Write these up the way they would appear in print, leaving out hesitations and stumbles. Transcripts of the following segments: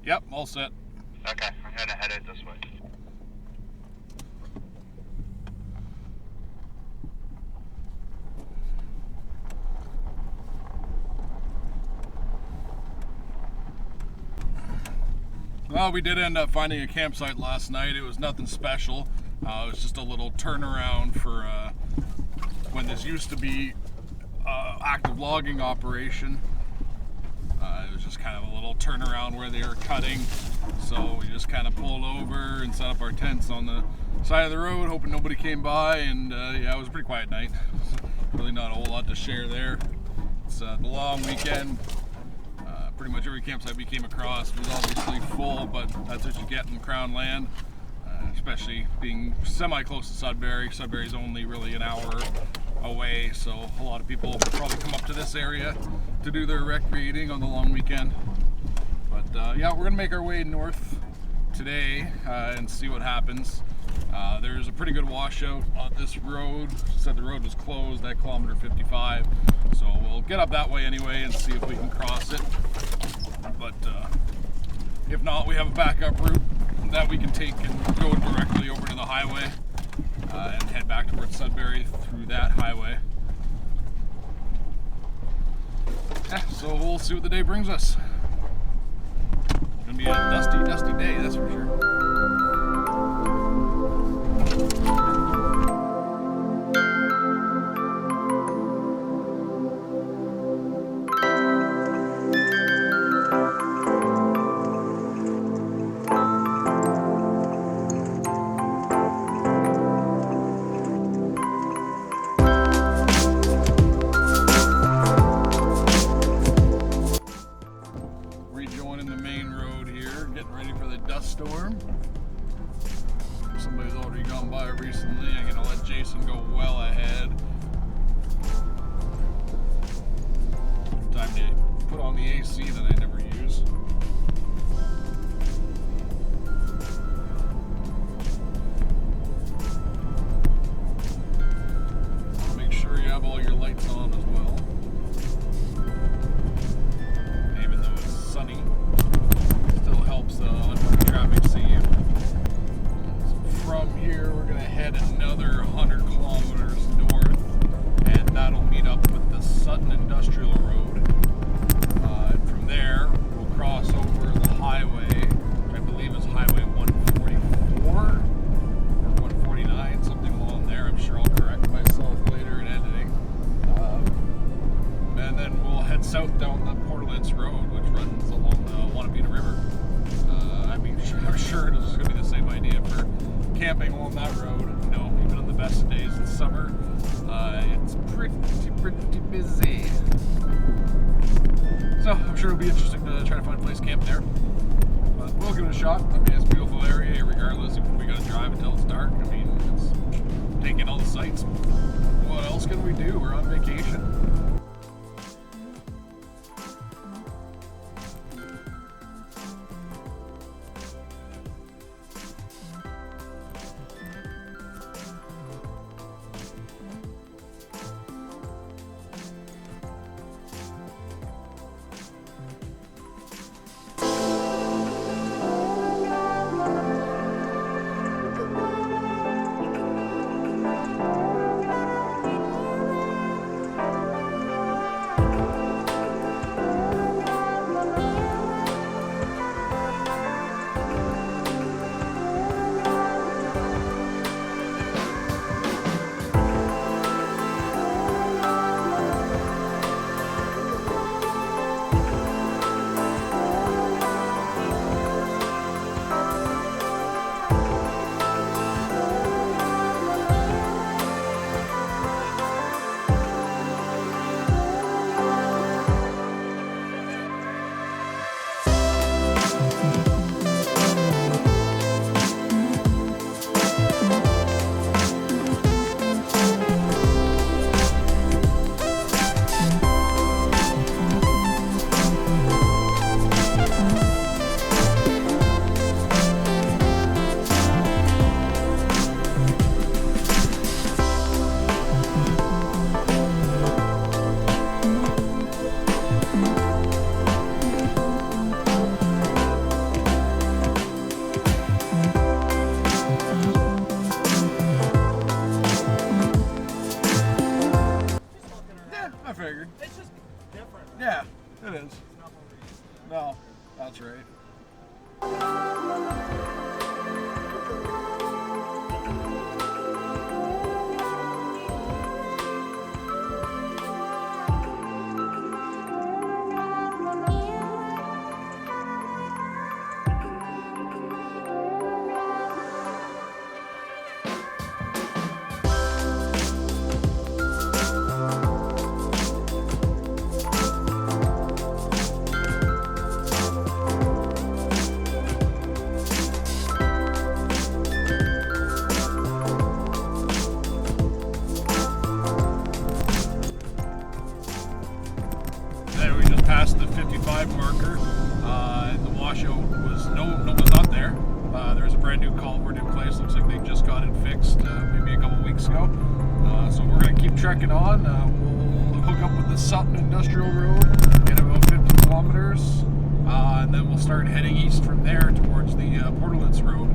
Yep, all set. Okay, I'm gonna head out this way. Well, we did end up finding a campsite last night. It was nothing special. It was just a little turnaround for when this used to be active logging operation. It was just kind of a little turnaround where they were cutting. So we just kind of pulled over and set up our tents on the side of the road, hoping nobody came by. And yeah, it was a pretty quiet night. Really not a whole lot to share there. It's the long weekend. Pretty much every campsite we came across was obviously full, but that's what you get in Crown land, especially being semi-close to Sudbury. Sudbury's only really an hour away, so a lot of people probably come up to this area to do their recreating on the long weekend. But yeah, we're gonna make our way north today and see what happens. There's a pretty good washout on this road. Said the road was closed at kilometer 55, so we'll get up that way anyway and see if we can cross it. But if not, we have a backup route that we can take and go directly over to the highway and head back towards Sudbury through that highway. Yeah, so we'll see what the day brings us. It's gonna be a dusty day, that's for sure. Rejoining the main road here, getting ready for the dust storm. Somebody's already gone by recently. I'm gonna let Jason go well ahead. Time to put on the AC that I never use. Make sure you have all your lights on as well. Even though it's sunny, it still helps when traffic see you. From here, we're going to head another 100 kilometers north, and that'll meet up with the Sutton Industrial Road. And from there, we'll cross over the highway, which I believe is Highway 144 or 149, something along there. I'm sure I'll correct myself later in editing. And then we'll head south down the Portalance Road, which runs along the Wanapita River. I'm sure this is going to be the same idea for camping along that road. You know, even on the best days in summer, it's pretty busy. So I'm sure it'll be interesting to try to find a place to camp there. But we'll give it a shot. I mean, it's a beautiful area, regardless if we got to drive until it's dark. I mean, it's taking all the sights. What else can we do? We're on vacation. It is. No, that's right. Past the 55 marker, and the washout was was not there. There's a brand new culvert in place. Looks like they just got it fixed maybe a couple weeks ago. So we're gonna keep trekking on. We'll hook up with the Sutton Industrial Road in about 50 kilometers, and then we'll start heading east from there towards the Portalance Road.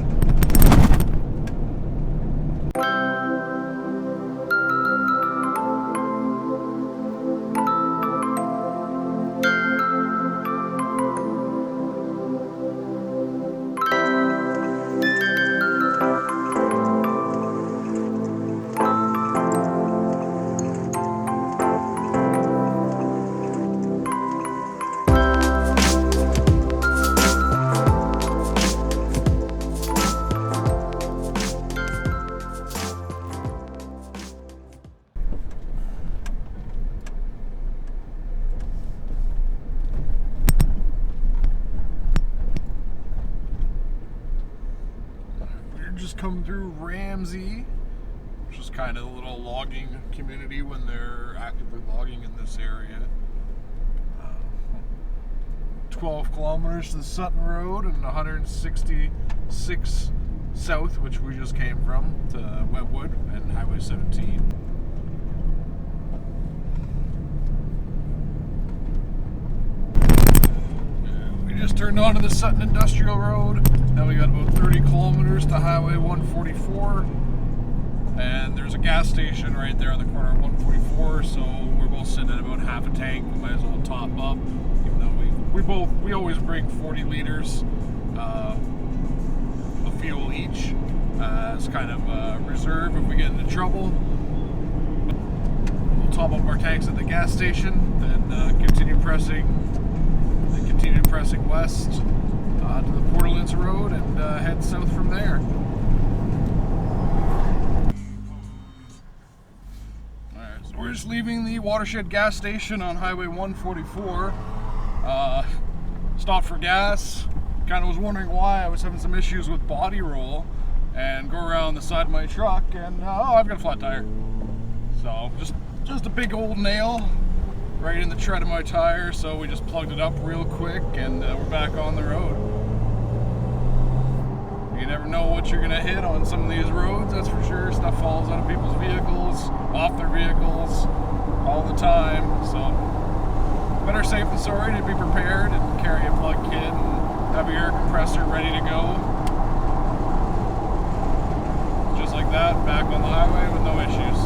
Just come through Ramsey, which is kind of a little logging community when they're actively logging in this area. 12 kilometers to the Sutton Road and 166 south, which we just came from, to Webwood and Highway 17. We just turned onto the Sutton Industrial Road. Now we got about 30 kilometers to Highway 144, and there's a gas station right there on the corner of 144, so we're both sitting at about half a tank. We might as well top up, even though we always bring 40 liters of fuel each as kind of a reserve if we get into trouble. We'll top up our tanks at the gas station, then continue pressing west to the Portalance Road and head south from there. Alright, so we're just leaving the Watershed gas station on Highway 144. Stopped for gas. Kind of was wondering why I was having some issues with body roll, and go around the side of my truck and I've got a flat tire. So just a big old nail right in the tread of my tire, so we just plugged it up real quick and we're back on the road. You never know what you're gonna hit on some of these roads, that's for sure. Stuff falls out of people's vehicles, off their vehicles, all the time. So better safe than sorry to be prepared and carry a plug kit and have your air compressor ready to go. Just like that, back on the highway with no issues.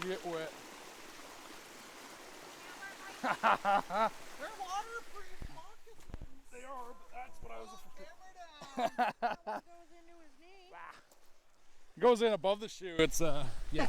get wet. They're waterproof moccasins. They are, but that's what I was afraid. What goes into his knee? Goes in above the shoe. It's yeah.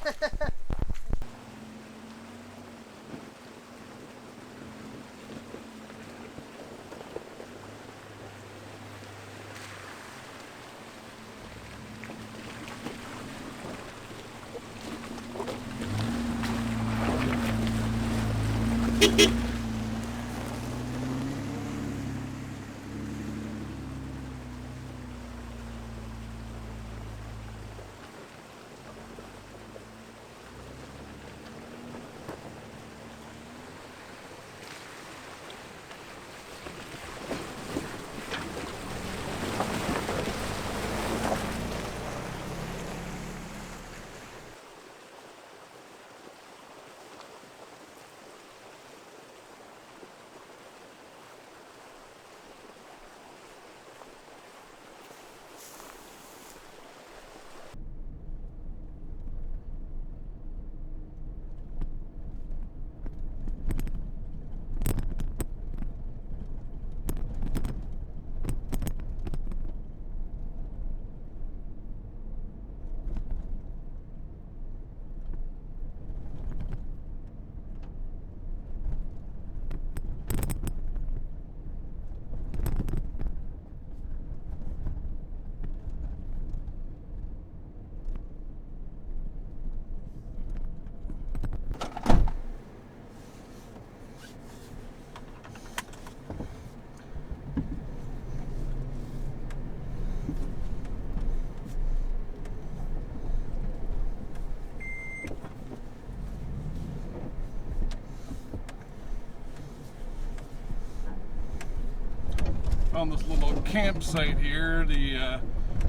Found this little campsite here. The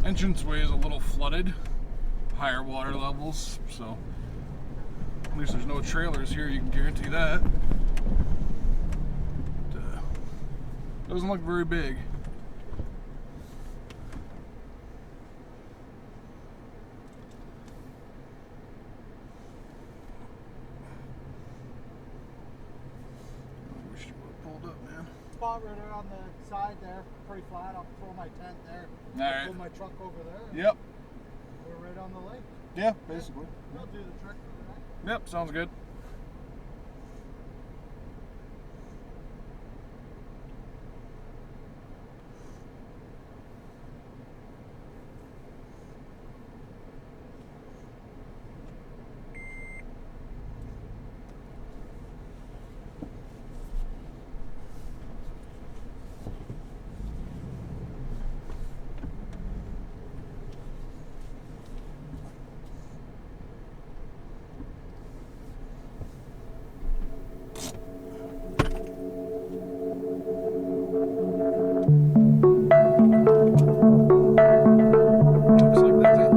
entranceway is a little flooded, higher water levels, so at least there's no trailers here, you can guarantee that. Doesn't look very big. I wish you would have pulled up, man. Spot right there on the side there, pretty flat. I'll throw my tent there. Alright. Pull my truck over there. Yep. We're right on the lake. Yeah, basically. They'll do the trick for the night. Yep, sounds good. Looks like that's it.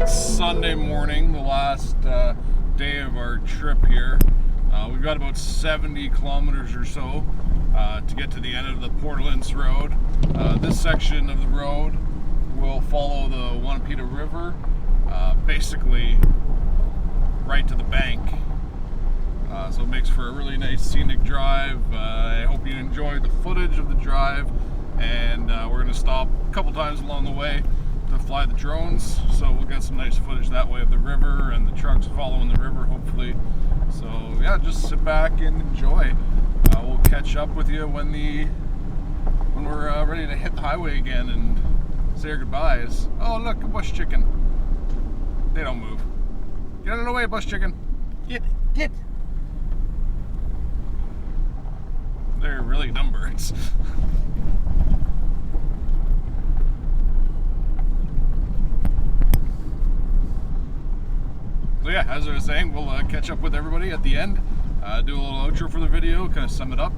Sunday morning, the last day of our trip here. We've got about 70 kilometers or so to get to the end of the Portalance road. This section of the road will follow the Wanapita River, basically right to the bank. So it makes for a really nice scenic drive. I hope you enjoyed the footage of the drive, and we're going to stop a couple times along the way to fly the drones, so we'll get some nice footage that way of the river and the trucks following the river, hopefully. So yeah, just sit back and enjoy. We'll catch up with you when we're ready to hit the highway again and say our goodbyes. Oh look, a bush chicken. They don't move. Get out of the way, bush chicken. Get. They're really dumb birds. So yeah, as I was saying, we'll catch up with everybody at the end, do a little outro for the video, kind of sum it up,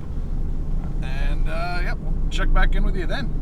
and yeah, we'll check back in with you then.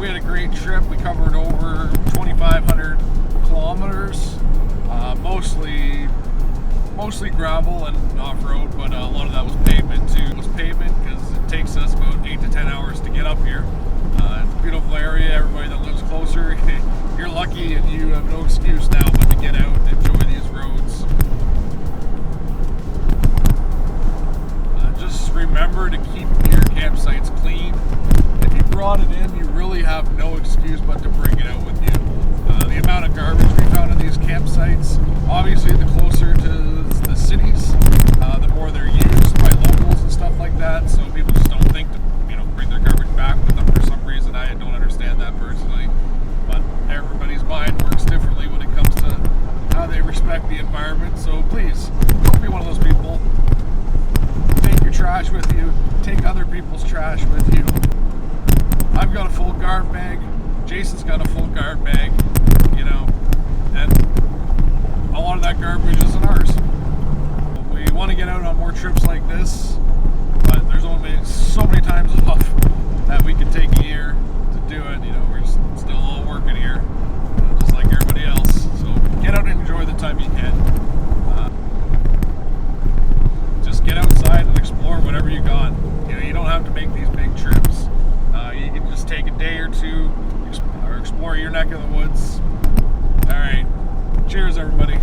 we had a great trip. We covered over 2,500 kilometers, mostly gravel and off-road, but a lot of that was pavement too. It was pavement because it takes us about 8 to 10 hours to get up here. It's a beautiful area. Everybody that lives closer, you're lucky and you have no excuse now but to get out and enjoy these roads. Just remember to keep your campsites clean. If you brought it in, you really have no excuse but to bring it out with you. The amount of garbage we found in these campsites, obviously the closer to the cities, the more they're used by locals and stuff like that, so people just don't think to, bring their garbage back with them for some reason. I don't understand that personally, but everybody's mind works differently when it comes to how they respect the environment, so please, don't be one of those people. Take your trash with you, take other people's trash with you. I've got a full guard bag, Jason's got a full guard bag, and a lot of that garbage isn't ours. We want to get out on more trips like this, but there's only so many times off that we can take a year to do it. We're just still all working here, just like everybody else. So get out and enjoy the time you can. Just get outside and explore whatever you got. You don't have to make these big trips. You can just take a day or two, or explore your neck of the woods. All right. Cheers, everybody.